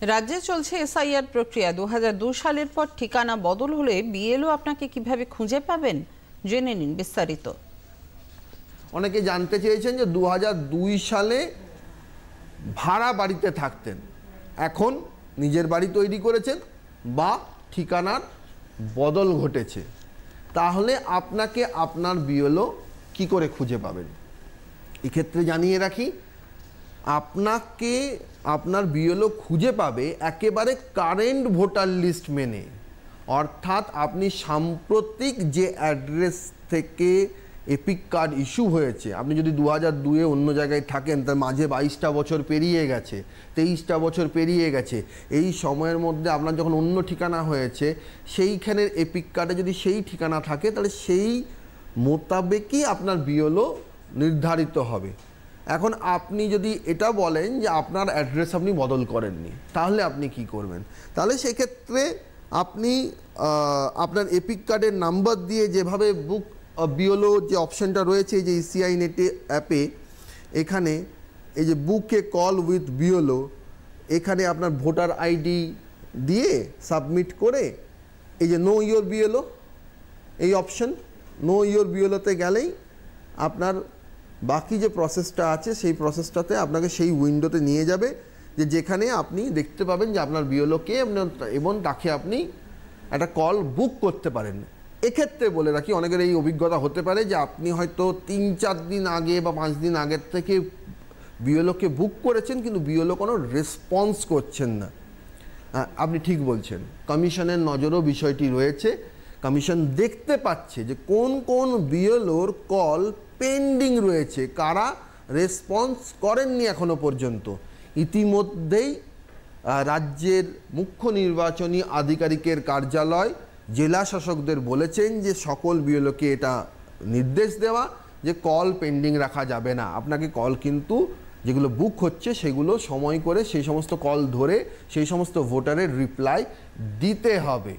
রাজ্যে চলছে এসআইআর প্রক্রিয়া। 2002 সালের পর ঠিকানা বদল হলে বিএলও আপনাকে কিভাবে খুঁজে পাবেন, জেনে নিন বিস্তারিত। অনেকে জানতে চেয়েছেন যে 2002 সালে ভাড়া বাড়িতে থাকতেন, এখন নিজের বাড়ি তৈরি করেছেন বা ঠিকানার বদল ঘটেছে, তাহলে আপনাকে আপনার বিএলও কি করে খুঁজে পাবেন। এক্ষেত্রে জানিয়ে রাখি, আপনাকে আপনার বিএলও খুঁজে পাবে একেবারে কারেন্ট ভোটার লিস্ট মেনে, অর্থাৎ আপনি সাম্প্রতিক যে অ্যাড্রেস থেকে এপিক কার্ড ইস্যু হয়েছে, আপনি যদি 2002-এ অন্য জায়গায় থাকেন, তার মাঝে 22টা বছর পেরিয়ে গেছে, 23টা বছর পেরিয়ে গেছে, এই সময়ের মধ্যে আপনার যখন অন্য ঠিকানা হয়েছে, সেইখানের এপিক কার্ডে যদি সেই ঠিকানা থাকে, তাহলে সেই মোতাবেকই আপনার বিএলও নির্ধারিত হবে। এখন আপনি যদি এটা বলেন যে আপনার অ্যাড্রেস আপনি বদল করেননি, তাহলে আপনি কি করবেন? তাহলে সেক্ষেত্রে আপনি আপনার এপিক কার্ডের নাম্বার দিয়ে যেভাবে বুক বিএলও যে অপশানটা রয়েছে, এই যে ইসিআই নেটে অ্যাপে, এখানে এই যে বুকে কল উইথ বিএলও, এখানে আপনার ভোটার আইডি দিয়ে সাবমিট করে এই যে নো ইয়োর বিএলও এই অপশন, নো ইয়োর বিএলওতে গেলেই আপনার বাকি যে প্রসেসটা আছে সেই প্রসেসটাতে আপনাকে সেই উইন্ডোতে নিয়ে যাবে, যেখানে আপনি দেখতে পাবেন যে আপনার বিএলওকে এবং তাকে আপনি একটা কল বুক করতে পারেন। এক্ষেত্রে বলে রাখি, অনেকের এই অভিজ্ঞতা হতে পারে যে আপনি হয়তো 3-4 দিন আগে বা 5 দিন আগের থেকে বিএলওকে বুক করেছেন, কিন্তু বিএলও কোনো রেসপন্স করছেন না। আপনি ঠিক বলছেন, কমিশনের নজরও বিষয়টি রয়েছে। কমিশন দেখতে পাচ্ছে যে কোন কোন বিএলওর কল পেন্ডিং রয়েছে, কারা রেসপন্স করেননি এখনো পর্যন্ত। ইতিমধ্যেই রাজ্যের মুখ্য নির্বাচনী আধিকারিকের কার্যালয় জেলা শাসকদের বলেছেন যে সকল বিএলওকে এটা নির্দেশ দেওয়া যে কল পেন্ডিং রাখা যাবে না, আপনাকে কল কিন্তু যেগুলো বুক হচ্ছে সেগুলো সময় করে সেই সমস্ত কল ধরে সেই সমস্ত ভোটারের রিপ্লাই দিতে হবে।